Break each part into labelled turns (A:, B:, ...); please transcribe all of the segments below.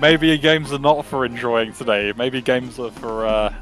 A: maybe games are not for enjoying today. Maybe games are for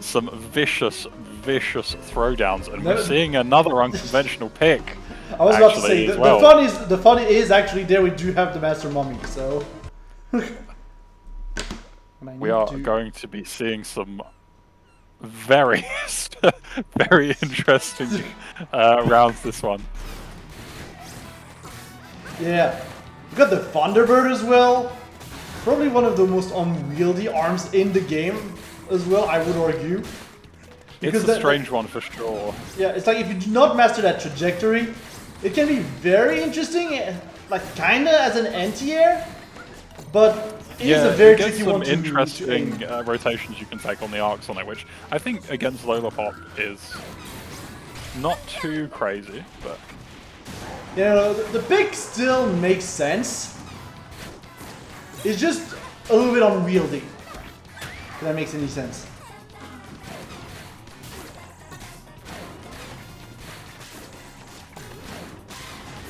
A: some vicious throwdowns, and we're seeing another unconventional pick.
B: I was about to say the fun is actually there. We do have the Master Mummy, so
A: we are going to be seeing some very interesting rounds this one.
B: Yeah, we got the Thunderbird as well. Probably one of the most unwieldy arms in the game as well, I would argue.
A: Because it's a strange one for sure.
B: Yeah, it's like if you do not master that trajectory, it can be very interesting, like kinda as an anti-air, but it is a very tricky one to
A: interesting rotations you can take on the arcs on it, which I think against Lola Pop is not too crazy, but...
B: You know, the pick still makes sense. It's just a little bit unwieldy. If that makes any sense.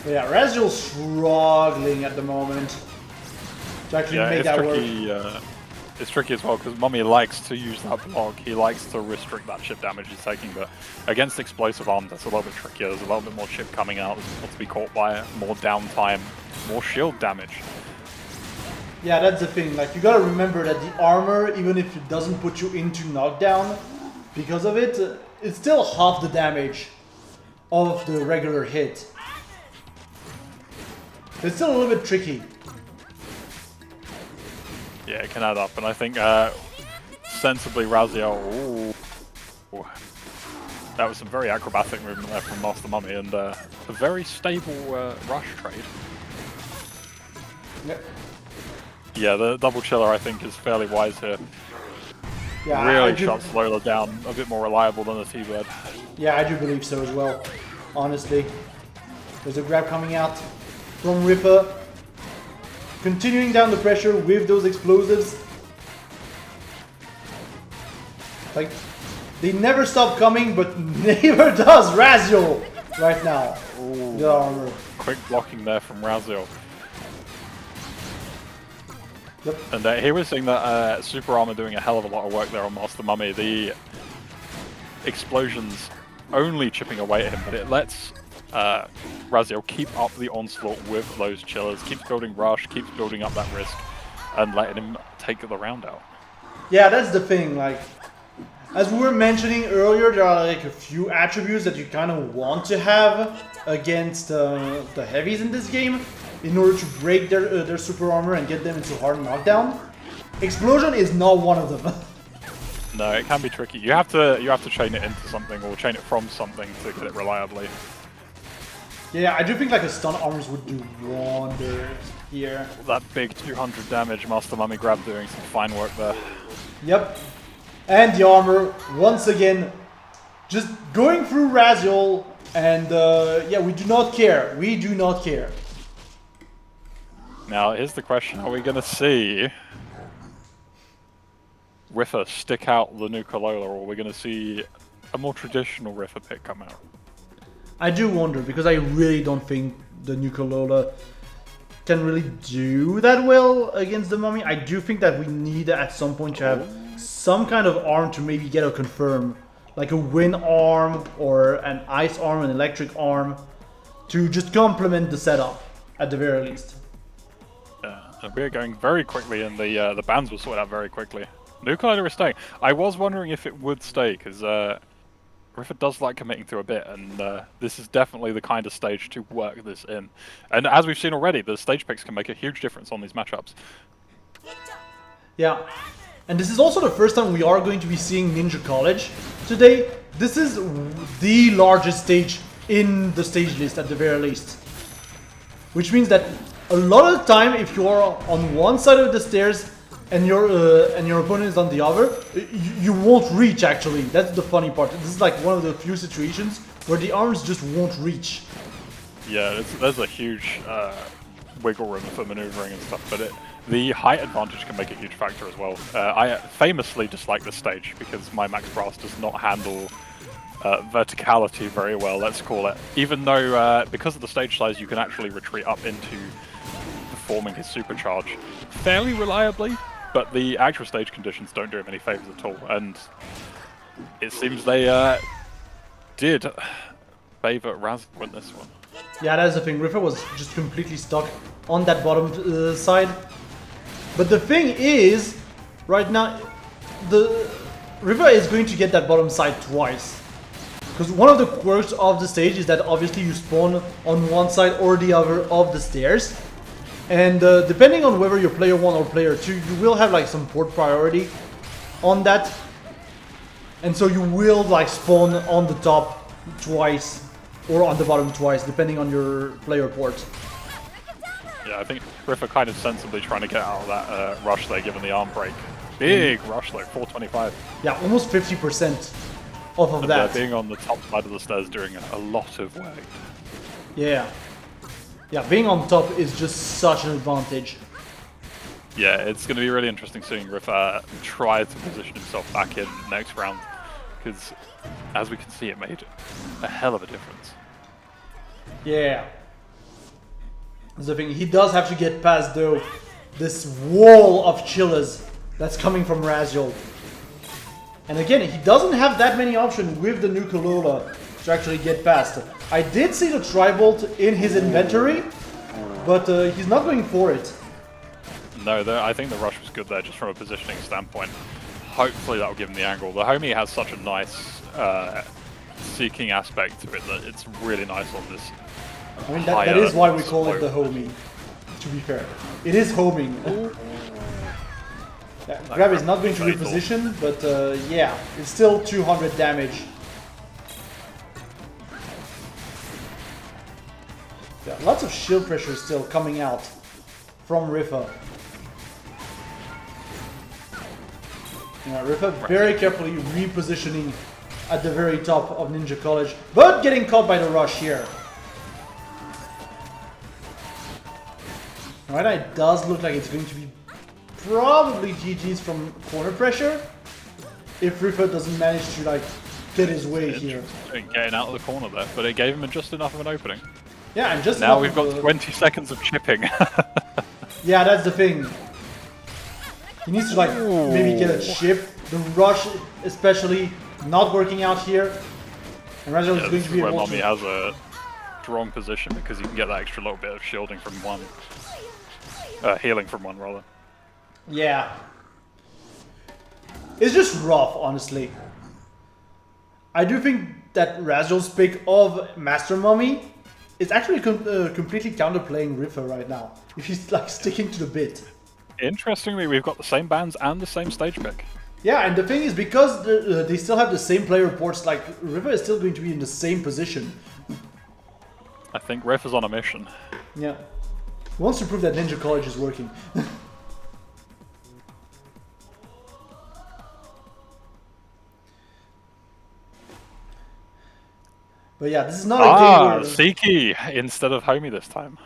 B: But yeah, Raziel's struggling at the moment to actually make that work.
A: It's tricky as well because Mummy likes to use that block. He likes to restrict that chip damage he's taking, but against explosive arms, that's a little bit trickier. There's a little bit more chip coming out. There's more to be caught by, more downtime, more shield damage.
B: Yeah, that's the thing. Like, you gotta remember that the armor, even if it doesn't put you into knockdown, because of it, it's still half the damage of the regular hit. It's still a little bit tricky.
A: Yeah, it can add up, and I think sensibly Raziel. Ooh, that was some very acrobatic movement there from Master Mummy, and a very stable rush trade.
B: Yep.
A: Yeah, the double chiller I think is fairly wise here.
B: Yeah,
A: really shuts Lola down, a bit more reliable than the T-Bird.
B: Yeah, I do believe so as well, honestly. There's a grab coming out from Ripha. Continuing down the pressure with those explosives. Like, they never stop coming, but neither does Raziel right now.
A: Ooh,
B: the armor.
A: Quick blocking there from Raziel.
B: Yep.
A: And here we're seeing that Super Armor doing a hell of a lot of work there on Master Mummy. The explosions only chipping away at him, but it lets Raziel keep up the onslaught with those chillers, keeps building rush, keeps building up that risk, and letting him take the round out.
B: Yeah, that's the thing. Like, as we were mentioning earlier, there are like a few attributes that you kind of want to have against the heavies in this game in order to break their super armor and get them into hard knockdown. Explosion is not one of them.
A: No, it can be tricky. You have to chain it into something or chain it from something to get it reliably.
B: Yeah, I do think like a stun arms would do wonders here.
A: That big 200 damage Master Mummy grab doing some fine work there.
B: Yep. And the armor, once again, just going through Raziel, and yeah, we do not care. We do not care.
A: Now, here's the question. Are we going to see Ripha stick out the Nuka Lola, or are we going to see a more traditional Ripha pick come out?
B: I do wonder, because I really don't think the Nuka Lola can really do that well against the Mummy. I do think that we need at some point to have some kind of arm to maybe get a confirm. Like a wind arm, or an ice arm, an electric arm, to just complement the setup, at the very least.
A: We're going very quickly, and the bans will sort out very quickly. Nuka Lola is staying. I was wondering if it would stay, because Ripha does like committing through a bit, and this is definitely the kind of stage to work this in. And as we've seen already, the stage picks can make a huge difference on these matchups.
B: Yeah, and this is also the first time we are going to be seeing Ninja College today. This is the largest stage in the stage list, at the very least. Which means that a lot of the time, if you are on one side of the stairs and your opponent is on the other, you won't reach, actually. That's the funny part. This is like one of the few situations where the arms just won't reach.
A: Yeah, there's a huge wiggle room for maneuvering and stuff, but the height advantage can make a huge factor as well. I famously dislike this stage because my Max Brass does not handle verticality very well, let's call it. Even though, because of the stage size, you can actually retreat up into the performing his supercharge fairly reliably, but the actual stage conditions don't do him any favors at all. And it seems they did favor Raziel in this one.
B: Yeah, that's the thing. Ripha was just completely stuck on that bottom side. But the thing is, right now, the Ripha is going to get that bottom side twice. Because one of the quirks of the stage is that obviously you spawn on one side or the other of the stairs. And depending on whether you're player 1 or player 2, you will have like some port priority on that. And so you will like spawn on the top twice or on the bottom twice, depending on your player port.
A: Yeah, I think Ripha kind of sensibly trying to get out of that rush there, given the arm break. Big rush though, 425.
B: Yeah, almost 50% off of
A: And,
B: that.
A: being on the top side of the stairs doing a lot of work.
B: Yeah. Yeah, being on top is just such an advantage.
A: Yeah, it's going to be really interesting seeing Ripha try to position himself back in next round, because as we can see, it made a hell of a difference.
B: Yeah. That's the thing, he does have to get past though this wall of chillers that's coming from Raziel. And again, he doesn't have that many options with the new Lola to actually get past. I did see the Tri-Bolt in his inventory, but he's not going for it.
A: No, I think the rush was good there, just from a positioning standpoint. Hopefully that will give him the angle. The homie has such a nice seeking aspect to it that it's really nice on this.
B: I mean, that is why we call it the homie, to be fair. It is homing. Yeah, grab is not going to reposition, but yeah, it's still 200 damage. Yeah, lots of shield pressure still coming out from Ripha. Yeah, Ripha very carefully repositioning at the very top of Ninja College, but getting caught by the rush here. Alright, it does look like it's going to be probably GG's from corner pressure if Ripha doesn't manage to like get his way here.
A: Getting out of the corner there, but it gave him just enough of an opening.
B: Yeah, and just
A: now we've got 20 seconds of chipping.
B: Yeah, that's the thing. He needs to like maybe get a chip. The rush especially not working out here. And Raziel is going to be able
A: Mommy
B: to...
A: has a strong position because you can get that extra little bit of shielding from one. Healing from one, rather.
B: Yeah. It's just rough, honestly. I do think that Raziel's pick of Master Mummy is actually completely counterplaying Ripha right now. If he's like sticking to the bit.
A: Interestingly, we've got the same bands and the same stage pick.
B: Yeah, and the thing is, because they still have the same player reports, like, Ripha is still going to be in the same position.
A: I think Ripha's on a mission.
B: Yeah. He wants to prove that Ninja College is working. But yeah, this is not a game where...
A: Seiki instead of Homie this time.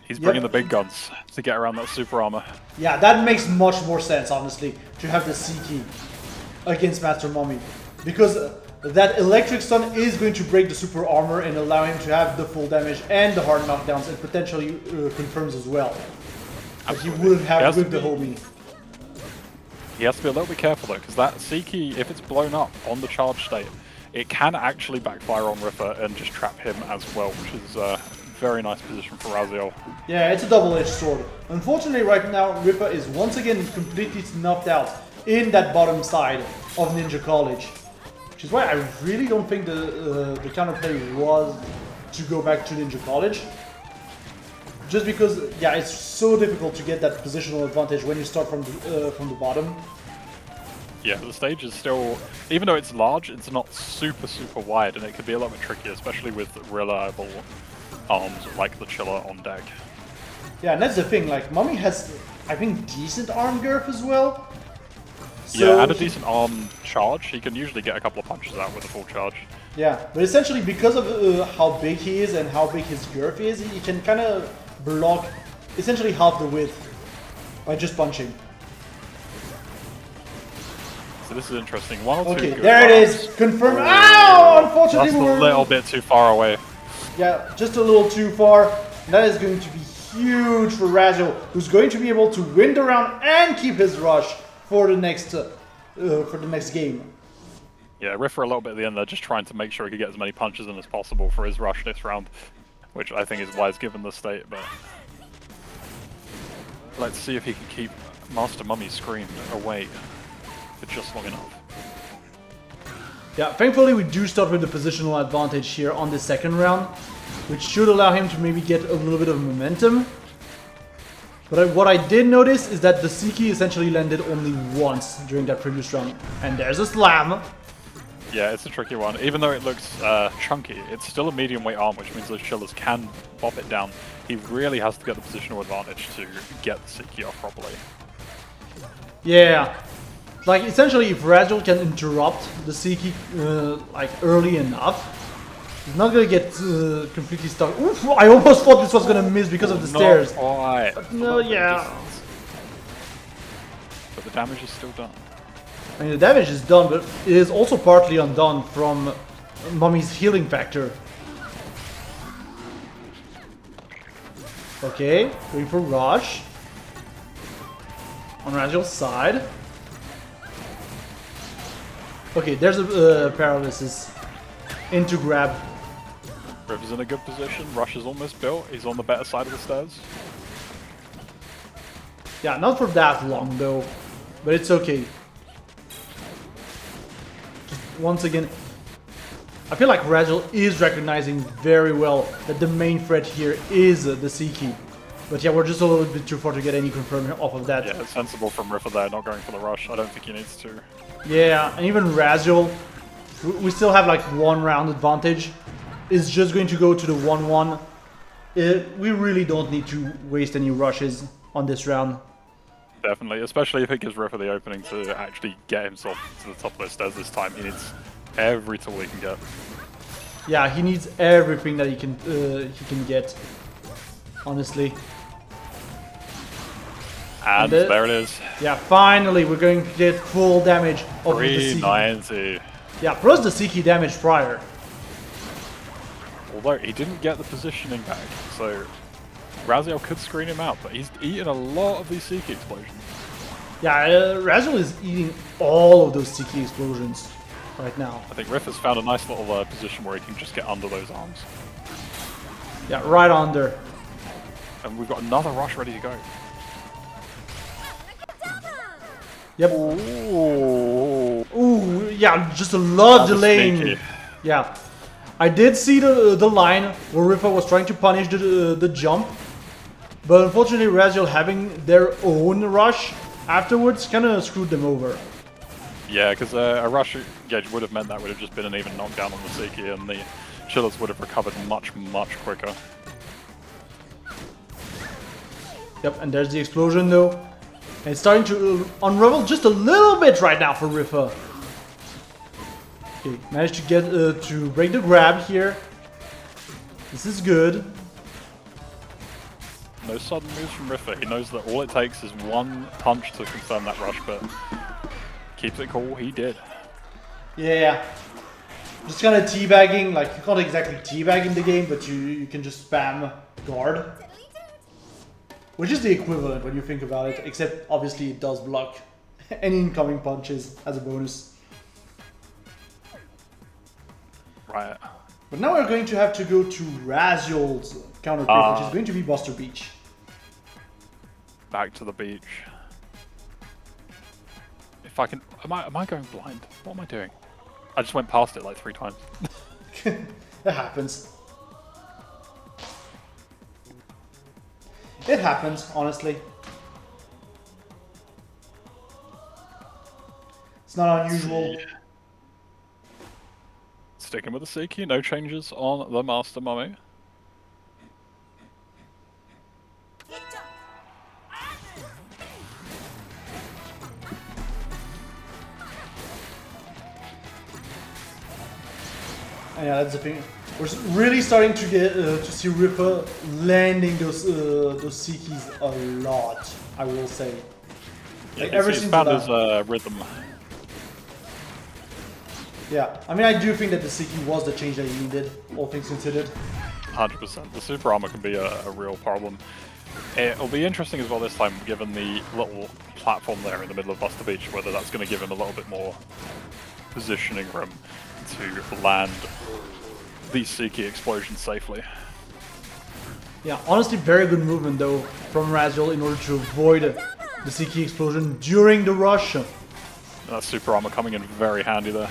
A: He's bringing the big guns to get around that super armor.
B: Yeah, that makes much more sense, honestly, to have the Seiki against Master Mummy. Because that electric stun is going to break the super armor and allow him to have the full damage and the hard knockdowns and potentially confirms as well. But he wouldn't have with the Homie.
A: He has to be a little bit careful though, because that Seiki, if it's blown up on the charge state, it can actually backfire on Ripha and just trap him as well, which is a very nice position for Raziel.
B: Yeah, it's a double-edged sword. Unfortunately, right now, Ripha is once again completely snuffed out in that bottom side of Ninja College. Which is why I really don't think the counterplay was to go back to Ninja College. Just because, yeah, it's so difficult to get that positional advantage when you start from the bottom.
A: Yeah, the stage is still, even though it's large, it's not super wide, and it could be a little bit tricky, especially with reliable arms like the Chiller on deck.
B: Yeah, and that's the thing, like, Mummy has, I think, decent arm girth as well. So
A: yeah, and a decent arm charge. He can usually get a couple of punches out with a full charge.
B: Yeah, but essentially because of how big he is and how big his girth is, he can kind of block essentially half the width by just punching.
A: So this is interesting. One or two.
B: Okay, there it is. Confirm. Ow! Unfortunately,
A: that's a little bit too far away.
B: Yeah, just a little too far. That is going to be huge for Raziel, who's going to be able to win the round and keep his rush for the next game.
A: Yeah, Ripha a little bit at the end there, just trying to make sure he could get as many punches in as possible for his rush this round, which I think is wise given the state, but let's see if he can keep Master Mummy's screen away for just long enough.
B: Yeah, thankfully we do start with the positional advantage here on the second round, which should allow him to maybe get a little bit of momentum. But what I did notice is that the Siki essentially landed only once during that previous round. And there's a slam.
A: Yeah, it's a tricky one. Even though it looks chunky, it's still a medium weight arm, which means those chillers can pop it down. He really has to get the positional advantage to get the Siki off properly.
B: Yeah. Like, essentially, if Raziel can interrupt the Siki like early enough, he's not gonna get completely stuck. Oof, I almost thought this was gonna miss because of the stairs.
A: Quite.
B: But no, yeah.
A: But the damage is still done.
B: I mean, the damage is done, but it is also partly undone from Mummy's healing factor. Okay, going for Rush. On Raziel's side. Okay, there's a paralysis. Into grab.
A: Ripha's in a good position. Rush is almost built. He's on the better side of the stairs.
B: Yeah, not for that long though, but it's okay. Just once again, I feel like Raziel is recognizing very well that the main threat here is the Siki. But yeah, we're just a little bit too far to get any confirmation off of that.
A: Yeah, it's sensible from Ripha there, not going for the rush. I don't think he needs to.
B: Yeah, and even Raziel, we still have like 1 round advantage. Is just going to go to the 1-1. We really don't need to waste any rushes on this round.
A: Definitely, especially if it gives Ripha the opening to actually get himself to the top of the stairs this time. He needs every tool he can get.
B: Yeah, he needs everything that he can get. Honestly.
A: And there it is.
B: Yeah, finally we're going to get full damage of the Siki.
A: 390.
B: Yeah, plus the Siki damage prior.
A: Although he didn't get the positioning back, so Raziel could screen him out, but he's eaten a lot of these Siki explosions.
B: Yeah, Raziel is eating all of those Siki explosions right now.
A: I think Ripha's found a nice little position where he can just get under those arms.
B: Yeah, right under.
A: And we've got another rush ready to go.
B: Yep. Ooh, yeah, just a lot of delaying.
A: Sneaky.
B: Yeah. I did see the line where Ripha was trying to punish the jump. But unfortunately, Raziel having their own rush afterwards kind of screwed them over.
A: Yeah, because a rush gauge would have meant that would have just been an even knockdown on the Siki, and the chillers would have recovered much, much quicker.
B: Yep, and there's the explosion though. And it's starting to unravel just a little bit right now for Ripha. Okay, managed to get to break the grab here. This is good.
A: No sudden moves from Ripha. He knows that all it takes is one punch to confirm that rush, but keeps it cool. He did.
B: Yeah. Just kind of teabagging, like you can't exactly teabag in the game, but you can just spam guard. Which is the equivalent when you think about it, except obviously it does block any incoming punches as a bonus.
A: Right.
B: But now we're going to have to go to Raziel's counter pick, which is going to be Buster Beach.
A: Back to the beach. If I can... Am I going blind? What am I doing? I just went past it like 3 times.
B: It happens. It happens, honestly. It's not unusual.
A: Sticking with the Siki, no changes on the Master Mummy.
B: Yeah, that's the thing. We're really starting to get to see Ripha landing those Sikis a lot. I will say. Like ever
A: He's
B: since
A: found
B: that,
A: his rhythm.
B: Yeah, I mean, I do think that the Siki was the change that he needed, all things considered.
A: 100%. The super armor can be a real problem. It'll be interesting as well this time, given the little platform there in the middle of Buster Beach, whether that's going to give him a little bit more positioning room to land the Seiki explosion safely.
B: Yeah, honestly, very good movement though from Raziel in order to avoid the Seiki explosion during the rush.
A: And that super armor coming in very handy there.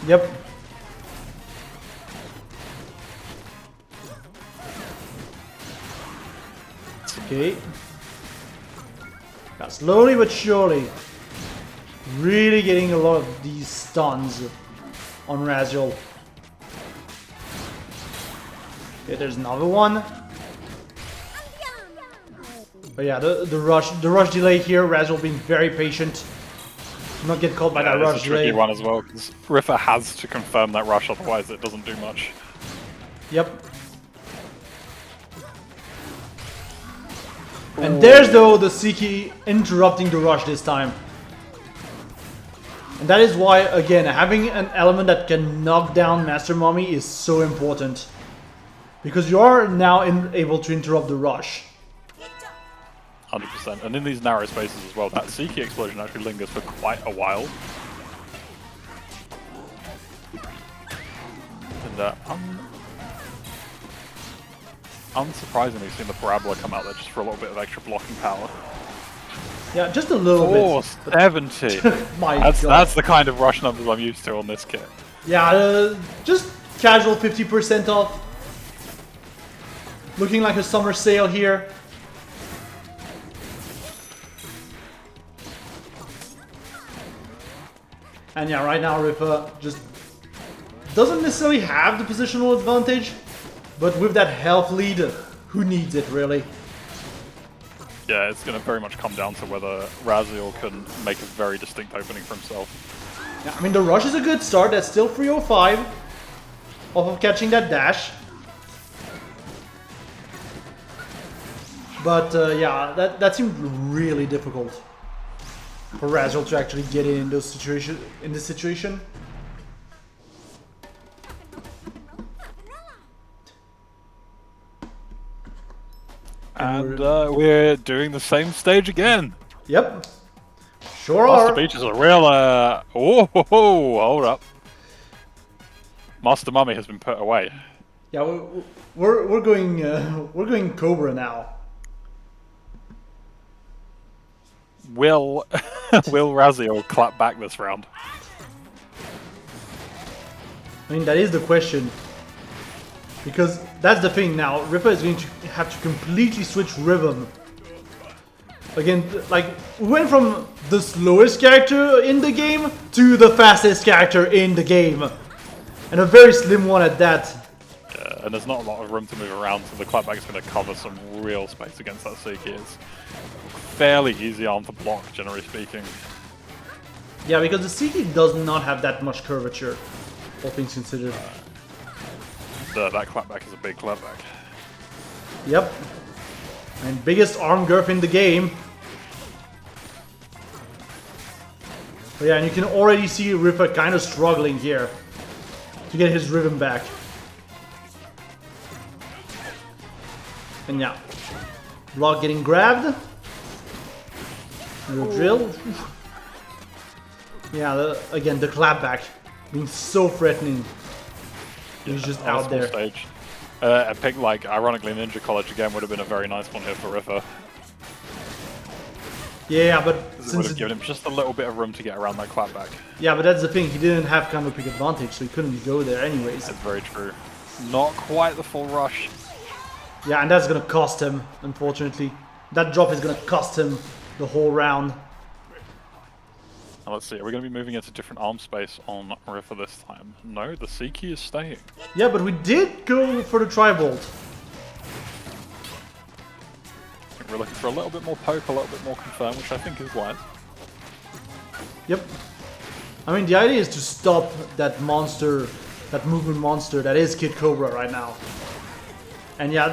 B: Yep. Okay. Yeah, slowly but surely, really getting a lot of these stuns on Raziel. Okay, there's another one. But yeah, the rush delay here. Raziel being very patient, not get caught by that rush
A: it's a
B: delay.
A: tricky one as well, because Ripha has to confirm that rush, otherwise it doesn't do much.
B: Yep. And there's though the Seiki interrupting the rush this time. And that is why, again, having an element that can knock down Master Mommy is so important. Because you are now able to interrupt the rush.
A: 100%. And in these narrow spaces as well, that Seiki explosion actually lingers for quite a while. And unsurprisingly, seeing the Parabola come out there just for a little bit of extra blocking power.
B: Yeah, just a little bit.
A: 470!
B: My God.
A: That's the kind of rush numbers I'm used to on this kit.
B: Yeah, just casual 50% off. Looking like a summer sale here. And yeah, right now Ripha just doesn't necessarily have the positional advantage, but with that health lead, who needs it really?
A: Yeah, it's going to very much come down to whether Raziel can make a very distinct opening for himself.
B: Yeah, I mean, the rush is a good start. That's still 305 off of catching that dash. But yeah, that seemed really difficult for Raziel to actually get in this situation.
A: And we're doing the same stage again.
B: Yep. Sure
A: Master
B: are.
A: Beach is a real. Oh, hold up. Master Mummy has been put away.
B: Yeah, we're going Cobra now.
A: Will Raziel clap back this round?
B: I mean, that is the question. Because that's the thing now. Ripha is going to have to completely switch rhythm. Again, like, we went from the slowest character in the game to the fastest character in the game. And a very slim one at that.
A: Yeah, and there's not a lot of room to move around, so the clapback is going to cover some real space against that Seiki. It's fairly easy arm to block, generally speaking.
B: Yeah, because the Seiki does not have that much curvature, all things considered.
A: That clapback is a big clapback.
B: Yep. And biggest arm girth in the game. But yeah, and you can already see Ripha kind of struggling here to get his rhythm back. And yeah, block getting grabbed. And the drill. Yeah, again, the clapback being so threatening. He's just out there.
A: Stage. A pick like, ironically, Ninja College again would have been a very nice one here for Ripha.
B: Yeah, but
A: It would have given him just a little bit of room to get around that clapback.
B: Yeah, but that's the thing. He didn't have combo pick advantage, so he couldn't go there anyways.
A: That's very true. Not quite the full rush.
B: Yeah, and that's gonna cost him, unfortunately. That drop is gonna cost him the whole round.
A: Now let's see, are we going to be moving into different arm space on Ripha this time? No, the Seiki is staying.
B: Yeah, but we did go for the tri-bolt.
A: I think we're looking for a little bit more poke, a little bit more confirm, which I think is wise.
B: Yep. I mean, the idea is to stop that monster, that movement monster that is Kid Cobra right now. And yeah,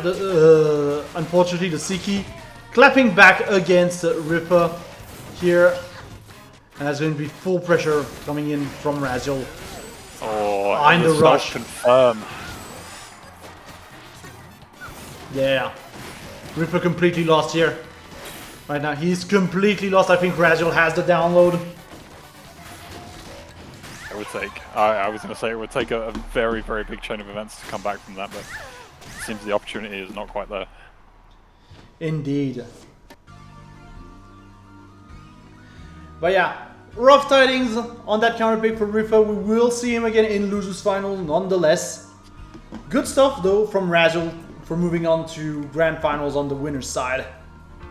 B: unfortunately the Seiki clapping back against Ripha here. And that's going to be full pressure coming in from Raziel.
A: Oh,
B: and the rush.
A: Confirm.
B: Yeah. Ripha completely lost here. Right now, he's completely lost. I think Raziel has the download.
A: It would take, I was going to say, it would take a very, very big chain of events to come back from that, but it seems the opportunity is not quite there.
B: Indeed. But yeah, rough tidings on that counter pick for Ripha. We will see him again in Losers Final nonetheless. Good stuff though from Raziel for moving on to Grand Finals on the winner's side.